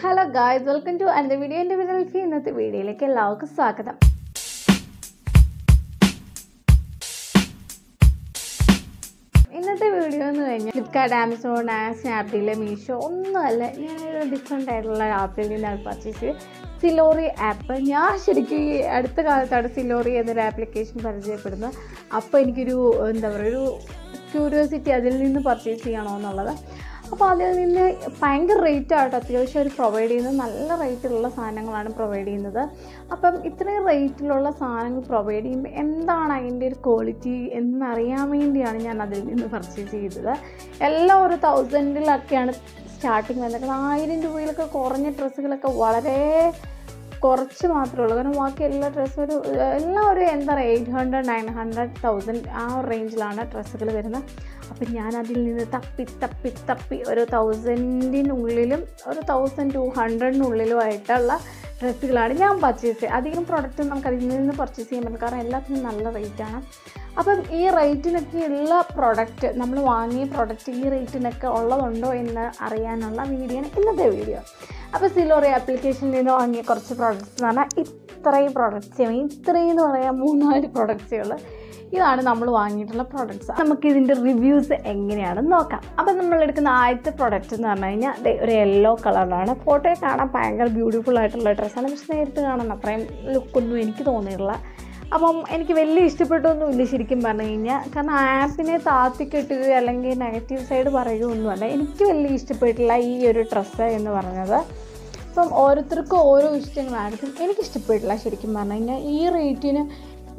hello guys, welcome to another video. In the video, എല്ലാവർക്കും സ്വാഗതം. ഇന്നത്തെ വീഡിയോ എന്ന് കഴിഞ്ഞാൽ ഫ്ലിപ്കാർട്ട്, ആമസോൺ, സ്നാപ്ഡീൽ, മീഷോ ഒന്നുമല്ല, ഞാനൊരു ഡിഫറെൻ്റ് ആയിട്ടുള്ള ആപ്പിൽ നിന്നാണ് പർച്ചേസ് ചെയ്ത് സിലോറി ആപ്പ്. ഞാൻ ശരിക്കും ഈ അടുത്ത കാലത്താണ് സിലോറി എന്നൊരു ആപ്ലിക്കേഷൻ പരിചയപ്പെടുന്നത്. അപ്പോൾ എനിക്കൊരു ഒരു ക്യൂരിയോസിറ്റി അതിൽ നിന്ന് പർച്ചേസ് ചെയ്യണോ എന്നുള്ളത്. അപ്പോൾ അതിൽ നിന്ന് ഭയങ്കര റേറ്റായിട്ട് അത്യാവശ്യം അവർ പ്രൊവൈഡ് ചെയ്യുന്നത് നല്ല റേറ്റിലുള്ള സാധനങ്ങളാണ് പ്രൊവൈഡ് ചെയ്യുന്നത്. അപ്പം ഇത്രയും റേറ്റിലുള്ള സാധനങ്ങൾ പ്രൊവൈഡ് ചെയ്യുമ്പോൾ എന്താണ് അതിൻ്റെ ഒരു ക്വാളിറ്റി എന്നറിയാൻ വേണ്ടിയാണ് ഞാൻ അതിൽ നിന്ന് പർച്ചേസ് ചെയ്തത്. എല്ലാം ഒരു 1000-ലൊക്കെയാണ് സ്റ്റാർട്ടിങ് വന്നത്. 1000 രൂപയിലൊക്കെ കുറഞ്ഞ ഡ്രസ്സുകളൊക്കെ വളരെ കുറച്ച് മാത്രമേ ഉള്ളൂ. കാരണം ബാക്കി എല്ലാ ഡ്രസ്സും എല്ലാം ഒരു 800, 900, 1000 ആ ഒരു റേഞ്ചിലാണ് ഡ്രസ്സുകൾ വരുന്നത്. അപ്പം ഞാൻ അതിൽ നിന്ന് തപ്പി ഒരു 1000-നുള്ളിലും ഒരു 1200-നുള്ളിലുമായിട്ടുള്ള ഡ്രസ്സുകളാണ് ഞാൻ പർച്ചേസ് ചെയ്തത്. അധികം പ്രൊഡക്റ്റ് നമുക്ക് അതിൽ നിന്ന് പർച്ചേസ് ചെയ്യാൻ പറ്റും, കാരണം എല്ലാത്തിനും നല്ല റേറ്റാണ്. അപ്പം ഈ റേറ്റിനൊക്കെ ഉള്ള പ്രൊഡക്റ്റ്, നമ്മൾ വാങ്ങിയ പ്രൊഡക്റ്റ് ഈ റേറ്റിനൊക്കെ ഉള്ളതുണ്ടോ എന്ന് അറിയാനുള്ള വീഡിയോയാണ് ഇന്നത്തെ വീഡിയോ. അപ്പോൾ സിലോറി ആപ്ലിക്കേഷനിൽ നിന്ന് വാങ്ങിയ കുറച്ച് പ്രോഡക്റ്റ്സ് എന്ന് പറഞ്ഞാൽ ഇത്രയും എന്ന് പറയാൻ 3-4 പ്രോഡക്റ്റ്സേ ഉള്ളൂ. ഇതാണ് നമ്മൾ വാങ്ങിയിട്ടുള്ള പ്രോഡക്റ്റ്സ്. നമുക്കിതിൻ്റെ റിവ്യൂസ് എങ്ങനെയാണെന്ന് നോക്കാം. അപ്പം നമ്മളെടുക്കുന്ന ആദ്യത്തെ പ്രോഡക്റ്റ് എന്ന് പറഞ്ഞു കഴിഞ്ഞാൽ ഒരു യെല്ലോ കളറിലാണ്. ഫോട്ടോയിൽ കാണാൻ ഭയങ്കര ബ്യൂട്ടിഫുൾ ആയിട്ടുള്ള ഡ്രസ്സാണ്, പക്ഷെ നേരിട്ട് കാണാൻ അത്രയും ലുക്കൊന്നും എനിക്ക് തോന്നിയിട്ടില്ല. അപ്പം എനിക്ക് വലിയ ഇഷ്ടപ്പെട്ടൊന്നുമില്ല ശരിക്കും പറഞ്ഞു കഴിഞ്ഞാൽ. കാരണം ആപ്പിനെ താത്തിക്കെട്ടുകയോ അല്ലെങ്കിൽ നെഗറ്റീവ് സൈഡ് പറയുകയൊന്നുമല്ല, എനിക്ക് വലിയ ഇഷ്ടപ്പെട്ടില്ല ഈ ഒരു ഡ്രസ്സ് എന്ന് പറഞ്ഞത്. അപ്പം ഓരോരുത്തർക്കും ഓരോ ഇഷ്ടങ്ങളായിരിക്കും. എനിക്കിഷ്ടപ്പെട്ടില്ല ശരിക്കും പറഞ്ഞു കഴിഞ്ഞാൽ. ഈ റേറ്റിന്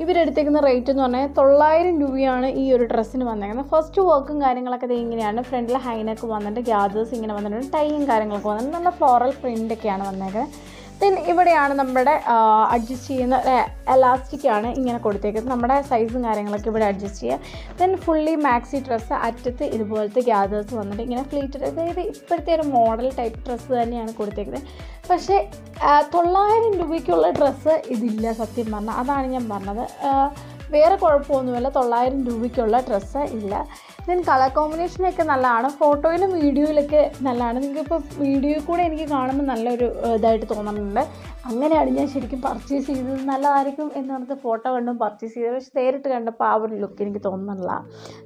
ഇവരെടുത്തേക്കുന്ന റേറ്റ് എന്ന് പറഞ്ഞാൽ 900 രൂപയാണ് ഈ ഒരു ഡ്രസ്സിന് വന്നേക്കുന്നത്. ഫസ്റ്റ് വർക്കും കാര്യങ്ങളൊക്കെ ഇങ്ങനെയാണ്. ഫ്രണ്ടിൽ ഹൈനൊക്കെ വന്നിട്ട് ഗ്യാദേഴ്സ് ഇങ്ങനെ വന്നിട്ടുണ്ട്, ടൈയും കാര്യങ്ങളൊക്കെ വന്നിട്ട് നല്ല ഫ്ലോറൽ പ്രിൻ്റൊക്കെയാണ് വന്നേക്കുന്നത്. ദെൻ ഇവിടെയാണ് നമ്മുടെ അഡ്ജസ്റ്റ് ചെയ്യുന്ന എലാസ്റ്റിക്കാണ് ഇങ്ങനെ കൊടുത്തേക്കുന്നത്. നമ്മുടെ സൈസും കാര്യങ്ങളൊക്കെ ഇവിടെ അഡ്ജസ്റ്റ് ചെയ്യുക. ദെൻ ഫുള്ളി മാക്സി ഡ്രസ്സ്, അറ്റത്ത് ഇതുപോലത്തെ ഗ്യാദേഴ്സ് വന്നിട്ട് ഇങ്ങനെ ഫ്ലീറ്റഡ്, അതായത് ഇപ്പോഴത്തെ ഒരു മോഡൽ ടൈപ്പ് ഡ്രസ്സ് തന്നെയാണ് കൊടുത്തേക്കുന്നത്. പക്ഷേ 900 രൂപയ്ക്കുള്ള ഡ്രസ്സ് ഇതില്ല സത്യം പറഞ്ഞാൽ. അതാണ് ഞാൻ പറഞ്ഞത്. വേറെ കുഴപ്പമൊന്നുമില്ല, 900 രൂപയ്ക്കുള്ള ഡ്രസ്സ് ഇല്ല. ദെൻ കളർ കോമ്പിനേഷനൊക്കെ നല്ലതാണ്, ഫോട്ടോയിലും വീഡിയോയിലൊക്കെ നല്ലതാണ്. നിങ്ങൾക്കിപ്പോൾ വീഡിയോയിൽ കൂടെ എനിക്ക് കാണുമ്പോൾ നല്ലൊരു ഇതായിട്ട് തോന്നുന്നുണ്ട്. അങ്ങനെയാണ് ഞാൻ ശരിക്കും പർച്ചേസ് ചെയ്തത്. നല്ലതായിരിക്കും എന്ന് പറഞ്ഞിട്ട് ഫോട്ടോ കണ്ടും പർച്ചേസ് ചെയ്തത്. പക്ഷേ നേരിട്ട് കണ്ടപ്പോൾ ആ ഒരു ലുക്ക് എനിക്ക് തോന്നുന്നില്ല.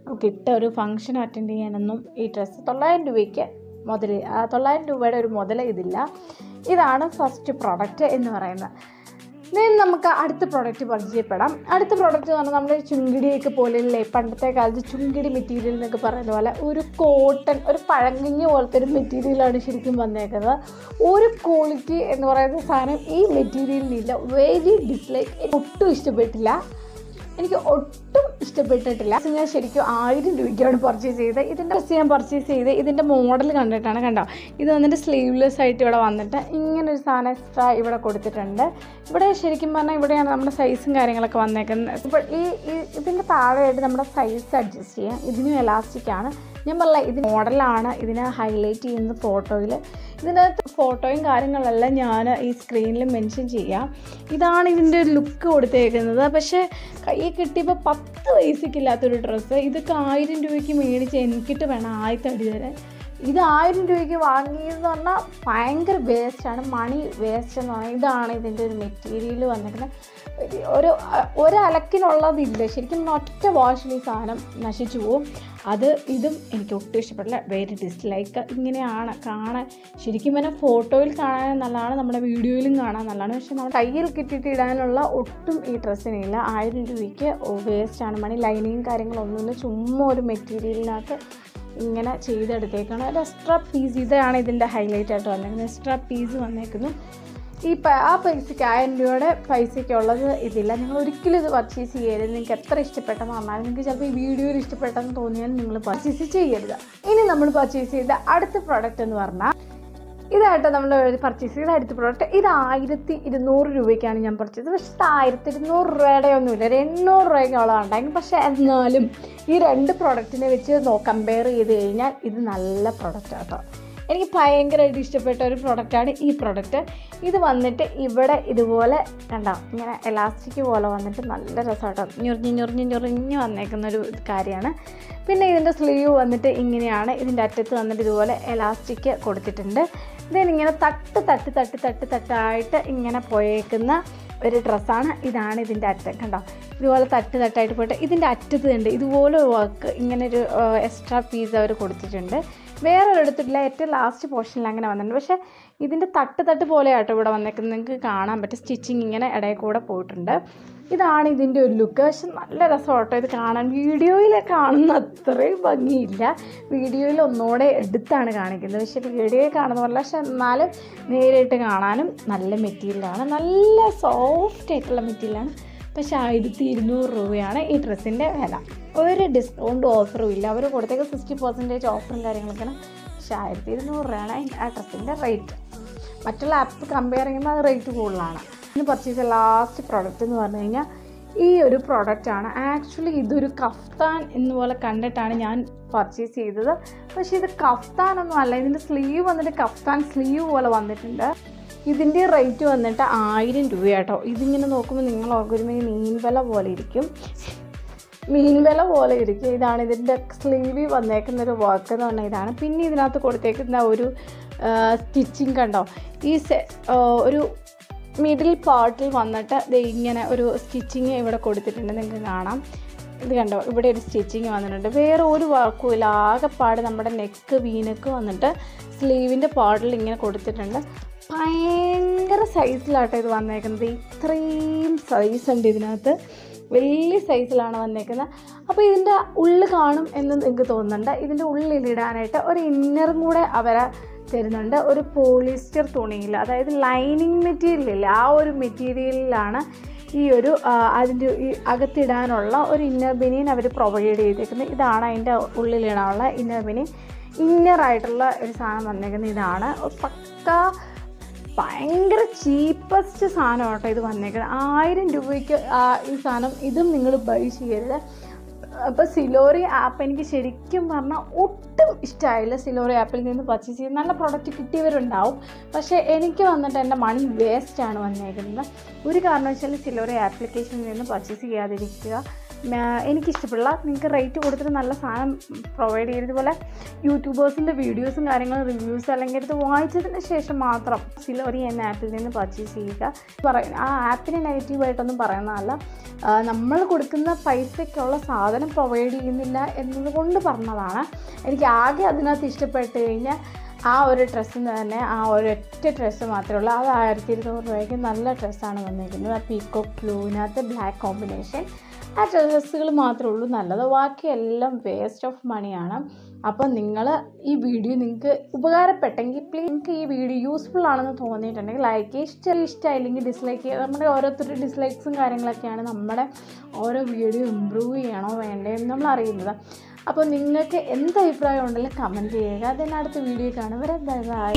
നമുക്ക് ഇട്ട ഒരു ഫംഗ്ഷൻ അറ്റൻഡ് ചെയ്യാനൊന്നും ഈ ഡ്രസ്സ് 900 രൂപയ്ക്ക് 900 രൂപയുടെ ഒരു മുതൽ ഇതില്ല. ഇതാണ് ഫസ്റ്റ് പ്രോഡക്റ്റ് എന്ന് പറയുന്നത്. ദെൻ നമുക്ക് അടുത്ത പ്രോഡക്റ്റ് പരിചയപ്പെടാം. അടുത്ത പ്രോഡക്റ്റ് എന്ന് പറഞ്ഞാൽ നമ്മുടെ ചുങ്കിടിയൊക്കെ പോലെയല്ലേ പണ്ടത്തെ കാലത്ത് ചുങ്കിടി മെറ്റീരിയൽ എന്നൊക്കെ പറയുന്ന പോലെ ഒരു കോട്ടൺ, ഒരു പഴങ്കഞ്ഞി പോലത്തെ ഒരു മെറ്റീരിയലാണ് ശരിക്കും വന്നേക്കുന്നത്. ഒരു ക്വാളിറ്റി എന്ന് പറയുന്ന സാധനം ഈ മെറ്റീരിയലിനില്ല. Very dislike. ഒട്ടും ഇഷ്ടപ്പെട്ടില്ല, എനിക്ക് ഒട്ടും ഇഷ്ടപ്പെട്ടിട്ടില്ല. ഞാൻ ശരിക്കും 1000 രൂപയ്ക്കാണ് പർച്ചേസ് ചെയ്തത്. ഇതിൻ്റെ ഡ്രസ്സ് ഞാൻ പർച്ചേസ് ചെയ്ത് ഇതിൻ്റെ മോഡൽ കണ്ടിട്ടാണ്. കണ്ടോ, ഇത് വന്നിട്ട് സ്ലീവ്ലെസ് ആയിട്ട് ഇവിടെ വന്നിട്ട് ഇങ്ങനൊരു സാധനം എക്സ്ട്രാ ഇവിടെ കൊടുത്തിട്ടുണ്ട്. ഇവിടെ ശരിക്കും പറഞ്ഞാൽ ഇവിടെയാണ് നമ്മുടെ സൈസും കാര്യങ്ങളൊക്കെ വന്നേക്കുന്നത്. ഇപ്പോൾ ഇതിൻ്റെ താഴെയായിട്ട് നമ്മുടെ സൈസ് അഡ്ജസ്റ്റ് ചെയ്യാം. ഇതിനും എലാസ്റ്റിക്കാണ്. ഞാൻ പറഞ്ഞ ഇത് മോഡലാണ്, ഇതിനെ ഹൈലൈറ്റ് ചെയ്യുന്നത് ഫോട്ടോയിൽ. ഇതിനകത്ത് ഫോട്ടോയും കാര്യങ്ങളെല്ലാം ഞാൻ ഈ സ്ക്രീനിൽ മെൻഷൻ ചെയ്യാം. ഇതാണ് ഇതിൻ്റെ ഒരു ലുക്ക് കൊടുത്തേക്കുന്നത്. പക്ഷേ കൈ കിട്ടിയപ്പോൾ 10 പൈസയ്ക്കില്ലാത്തൊരു ഡ്രസ്സ്. ഇതൊക്കെ 1000 രൂപയ്ക്ക് മേടിച്ച് എനിക്കിട്ട് വേണം ആദ്യത്തടി തരാൻ. ഇത് 1000 രൂപയ്ക്ക് വാങ്ങിയെന്ന് പറഞ്ഞാൽ ഭയങ്കര വേസ്റ്റാണ്, മണി വേസ്റ്റ് എന്ന് പറഞ്ഞാൽ. ഇതാണ് ഇതിൻ്റെ ഒരു മെറ്റീരിയൽ വന്നിരിക്കുന്നത്. ഒരലക്കിനുള്ളതില്ല ശരിക്കും. ഒറ്റ വാഷിൽ ഈ സാധനം നശിച്ചു പോവും. ഇതും എനിക്ക് ഒട്ടും ഇഷ്ടപ്പെട്ടില്ല. Very dislike. ഇങ്ങനെയാണ് കാണാൻ. ശരിക്കും പറഞ്ഞാൽ ഫോട്ടോയിൽ കാണാൻ നല്ലതാണ്, നമ്മുടെ വീഡിയോയിലും കാണാൻ നല്ലതാണ്. പക്ഷെ നമ്മൾ കയ്യിൽ കിട്ടിയിട്ട് ഇടാനുള്ള ഒട്ടും ഈ ഡ്രസ്സിനില്ല. 1000 രൂപയ്ക്ക് വേസ്റ്റാണ് മണി. ലൈനിങ്ങും കാര്യങ്ങളൊന്നുമില്ല, ചുമ്മാ ഒരു മെറ്റീരിയലിനകത്ത് ഇങ്ങനെ ചെയ്തെടുത്തേക്കാണ്. ഒരു എക്സ്ട്രാ പീസ്, ഇതാണ് ഇതിൻ്റെ ഹൈലൈറ്റ് ആയിട്ട് വന്നേക്കുന്നത്. എക്സ്ട്രാ പീസ് വന്നേക്കുന്നു. ആ പൈസയ്ക്ക് 1000 രൂപയുടെ പൈസയ്ക്കുള്ളത് ഇതില്ല. നിങ്ങൾ ഒരിക്കലും ഇത് പർച്ചേസ് ചെയ്യരുത്. നിങ്ങൾക്ക് എത്ര ഇഷ്ടപ്പെട്ടെന്ന് പറഞ്ഞാൽ, നിങ്ങൾക്ക് ചിലപ്പോൾ ഈ വീഡിയോയിൽ ഇഷ്ടപ്പെട്ടെന്ന് തോന്നിയാൽ നിങ്ങൾ പർച്ചേസ് ചെയ്യരുത്. ഇനി നമ്മൾ പർച്ചേസ് ചെയ്ത അടുത്ത പ്രോഡക്റ്റ് എന്ന് പറഞ്ഞാൽ ഇതായിട്ട് നമ്മൾ പർച്ചേസ് ചെയ്ത അടുത്ത പ്രോഡക്റ്റ്. ഇത് 1200 രൂപയ്ക്കാണ് ഞാൻ പർച്ചേസ് ചെയ്തത്. പക്ഷേ 1200 രൂപയുടെ ഒന്നുമില്ല, ഒരു 800 രൂപയ്ക്കുള്ളത് ഉണ്ടായിരുന്നു. പക്ഷേ എന്നാലും ഈ 2 പ്രോഡക്റ്റിനെ വെച്ച് കമ്പയർ ചെയ്ത് കഴിഞ്ഞാൽ ഇത് നല്ല പ്രോഡക്റ്റ് കേട്ടോ. എനിക്ക് ഭയങ്കരമായിട്ട് ഇഷ്ടപ്പെട്ട ഒരു പ്രൊഡക്റ്റാണ് ഈ പ്രൊഡക്റ്റ്. ഇത് വന്നിട്ട് ഇവിടെ ഇതുപോലെ കണ്ടോ, ഇങ്ങനെ എലാസ്റ്റിക് പോലെ വന്നിട്ട് നല്ല രസമാട്ടോ. ഞൊറിഞ്ഞ് വന്നേക്കുന്നൊരു കാര്യമാണ്. പിന്നെ ഇതിൻ്റെ സ്ലീവ് വന്നിട്ട് ഇങ്ങനെയാണ്. ഇതിൻ്റെ അറ്റത്ത് വന്നിട്ട് ഇതുപോലെ എലാസ്റ്റിക് കൊടുത്തിട്ടുണ്ട്. ഇതിനിങ്ങനെ തട്ടായിട്ട് ഇങ്ങനെ പോയേക്കുന്ന ഒരു ഡ്രസ്സാണ്. ഇതാണ് ഇതിൻ്റെ അറ്റം, കണ്ടോ? ഇതുപോലെ തട്ടായിട്ട് പോയിട്ട് ഇതിൻ്റെ അറ്റത്ത് ഉണ്ട് ഇതുപോലെ വർക്ക്, ഇങ്ങനെ ഒരു എക്സ്ട്രാ പീസ് അവർ കൊടുത്തിട്ടുണ്ട്. വേറെ ഒരിടത്തില്ല, ഏറ്റവും ലാസ്റ്റ് പോർഷനിൽ അങ്ങനെ വന്നിട്ടുണ്ട്. പക്ഷേ ഇതിൻ്റെ തട്ട് പോലെയാട്ടോ ഇവിടെ വന്നേക്കുന്നത്, നിങ്ങൾക്ക് കാണാൻ പറ്റും. സ്റ്റിച്ചിങ് ഇങ്ങനെ ഇടയിൽ കൂടെ പോയിട്ടുണ്ട്. ഇതാണ് ഇതിൻ്റെ ഒരു ലുക്ക്. പക്ഷെ നല്ല രസമാട്ടോ ഇത് കാണാൻ. വീഡിയോയിൽ കാണുന്ന അത്രയും ഭംഗിയില്ല, വീഡിയോയിൽ ഒന്നുകൂടെ എടുത്താണ് കാണിക്കുന്നത്. പക്ഷേ വീഡിയോയിൽ കാണുന്ന പോലെ, പക്ഷെ എന്നാലും നേരിട്ട് കാണാനും നല്ല മെറ്റീരിയലാണ്, നല്ല സോഫ്റ്റ് ആയിട്ടുള്ള മെറ്റീരിയലാണ്. പക്ഷേ 1200 രൂപയാണ് ഈ ഡ്രസ്സിൻ്റെ വില. ഒരു ഡിസ്കൗണ്ട് ഓഫറും ഇല്ല, അവർ കൊടുത്തേക്ക് 60% ഓഫറും കാര്യങ്ങളൊക്കെയാണ്. പക്ഷേ 1200 രൂപയാണ് ആ ഡ്രസ്സിൻ്റെ റേറ്റ്. മറ്റുള്ള ആപ്പ് കമ്പയർ ചെയ്യുമ്പോൾ അത് റേറ്റ് കൂടുതലാണ്. ഇന്ന് പർച്ചേസ് ചെയ്ത ലാസ്റ്റ് പ്രോഡക്റ്റ് എന്ന് പറഞ്ഞു കഴിഞ്ഞാൽ ഈ ഒരു പ്രോഡക്റ്റാണ്. ആക്ച്വലി ഇതൊരു കഫ്താൻ എന്നുപോലെ കണ്ടിട്ടാണ് ഞാൻ പർച്ചേസ് ചെയ്തത്. പക്ഷേ ഇത് കഫ്താനൊന്നും അല്ല, ഇതിൻ്റെ സ്ലീവ് വന്നിട്ട് കഫ്താൻ സ്ലീവ് പോലെ വന്നിട്ടുണ്ട്. ഇതിൻ്റെ റേറ്റ് വന്നിട്ട് 1000 രൂപയാട്ടോ. ഇതിങ്ങനെ നോക്കുമ്പോൾ നിങ്ങൾ ഓർക്കുമ്പോൾ മീൻ വില പോലെ ഇരിക്കും. ഇതാണ് ഇതിൻ്റെ സ്ലീവിൽ വന്നേക്കുന്നൊരു വർക്ക് എന്ന് പറഞ്ഞാൽ ഇതാണ്. പിന്നെ ഇതിനകത്ത് കൊടുത്തേക്കുന്ന ഒരു സ്റ്റിച്ചിങ് കണ്ടോ? ഈ ഒരു മിഡിൽ പാർട്ടിൽ വന്നിട്ട് ഇങ്ങനെ ഒരു സ്റ്റിച്ചിങ് ഇവിടെ കൊടുത്തിട്ടുണ്ട്, നിങ്ങൾക്ക് കാണാം. ഇത് കണ്ടോ, ഇവിടെ ഒരു സ്റ്റിച്ചിങ് വന്നിട്ടുണ്ട്. വേറെ ഒരു വർക്കും ഇല്ല, ആകെപ്പാട് നമ്മുടെ നെക്ക് വീനക്ക് വന്നിട്ട് സ്ലീവിൻ്റെ പാർട്ടിൽ ഇങ്ങനെ കൊടുത്തിട്ടുണ്ട്. ഭയങ്കര സൈസിലാട്ടോ ഇത് വന്നേക്കുന്നത്. ഇത്രയും സൈസ് ഉണ്ട് ഇതിനകത്ത്, വലിയ സൈസിലാണ് വന്നേക്കുന്നത്. അപ്പോൾ ഇതിൻ്റെ ഉള്ളിൽ കാണും എന്ന് എനിക്ക് തോന്നുന്നുണ്ട്. ഇതിൻ്റെ ഉള്ളിലിടാനായിട്ട് ഒരു ഇന്നറും കൂടെ അവരെ തരുന്നുണ്ട്, ഒരു പോളിസ്റ്റർ തുണിയിൽ, അതായത് ലൈനിങ് മെറ്റീരിയലില്ല, ആ ഒരു മെറ്റീരിയലിലാണ് ഈ ഒരു അതിൻ്റെ ഈ അകത്തിടാനുള്ള ഒരു ഇന്നർ ബനിയൻ അവർ പ്രൊവൈഡ് ചെയ്തേക്കുന്നത്. ഇതാണ് അതിൻ്റെ ഉള്ളിലിടാനുള്ള ഇന്നർ ബനിയൻ. ഇന്നറായിട്ടുള്ള ഒരു സാധനം വന്നേക്കുന്നത് ഇതാണ്. പക്ക ഭയങ്കര ചീപ്പസ്റ്റ് സാധനം കേട്ടോ ഇത് വന്നേക്കുന്നത്. 1000 രൂപയ്ക്ക് ഈ സാധനം ഇതും നിങ്ങൾ ബൈ ചെയ്യരുത്. അപ്പോൾ സിലോറി ആപ്പ് എനിക്ക് ശരിക്കും പറഞ്ഞാൽ ഒട്ടും ഇഷ്ടമായില്ല. സിലോറി ആപ്പിൽ നിന്ന് പർച്ചേസ് ചെയ്ത് നല്ല പ്രോഡക്റ്റ് കിട്ടിയവരുണ്ടാവും, പക്ഷേ എനിക്ക് വന്നിട്ട് എൻ്റെ മണി വേസ്റ്റാണ് വന്നേക്കുന്നത്. ഒരു കാരണവശാലും സിലോറി ആപ്ലിക്കേഷനിൽ നിന്ന് പർച്ചേസ് ചെയ്യാതിരിക്കുക. എനിക്കിഷ്ടപ്പെടില്ല. നിങ്ങൾക്ക് റേറ്റ് കൊടുത്തിട്ട് നല്ല സാധനം പ്രൊവൈഡ് ചെയ്ത്, ഇതുപോലെ യൂട്യൂബേഴ്സിൻ്റെ വീഡിയോസും കാര്യങ്ങളും റിവ്യൂസ് അല്ലെങ്കിൽ എടുത്ത് വായിച്ചതിന് ശേഷം മാത്രം സിലോറി എന്ന ആപ്പിൽ നിന്ന് പർച്ചേസ് ചെയ്യുക. ആ ആപ്പിനെ നെഗറ്റീവായിട്ടൊന്നും പറയുന്നതല്ല, നമ്മൾ കൊടുക്കുന്ന പൈസയ്ക്കുള്ള സാധനം പ്രൊവൈഡ് ചെയ്യുന്നില്ല എന്നതുകൊണ്ട് പറഞ്ഞതാണ്. എനിക്ക് ആകെ അതിനകത്ത് ഇഷ്ടപ്പെട്ട് കഴിഞ്ഞാൽ ആ ഒരു ഡ്രസ്സിന് തന്നെ ആ ഒരൊറ്റ ഡ്രസ്സ് മാത്രമേ ഉള്ളൂ. അത് 1200 രൂപയ്ക്ക് നല്ല ഡ്രസ്സാണ് വന്നിരിക്കുന്നത്. ആ പീക്കോക്ക് ബ്ലൂവിനകത്ത് ബ്ലാക്ക് കോമ്പിനേഷൻ, ആ ഡ്രസ്സുകൾ മാത്രമേ ഉള്ളൂ നല്ലത്, ബാക്കിയെല്ലാം വേസ്റ്റ് ഓഫ് മണിയാണ്. അപ്പം നിങ്ങൾ ഈ വീഡിയോ നിങ്ങൾക്ക് ഉപകാരപ്പെട്ടെങ്കിൽ പ്ലീസ്, നിങ്ങൾക്ക് ഈ വീഡിയോ യൂസ്ഫുൾ ആണെന്ന് തോന്നിയിട്ടുണ്ടെങ്കിൽ ലൈക്ക് ചെയ്യുക, ഇഷ്ടമായില്ലെങ്കിൽ ഡിസ്ലൈക്ക് ചെയ്യുക. നമ്മുടെ ഓരോരുത്തരുടെ ഡിസ്ലൈക്സും കാര്യങ്ങളൊക്കെയാണ് നമ്മുടെ ഓരോ വീഡിയോ ഇമ്പ്രൂവ് ചെയ്യണോ വേണ്ടതെന്ന് നമ്മൾ അറിയുന്നത്. അപ്പോൾ നിങ്ങൾക്ക് എന്ത് അഭിപ്രായം ഉണ്ടെങ്കിലും കമൻറ്റ് ചെയ്യുക. അതിനടുത്ത വീഡിയോ കാണും വരെ ബൈ.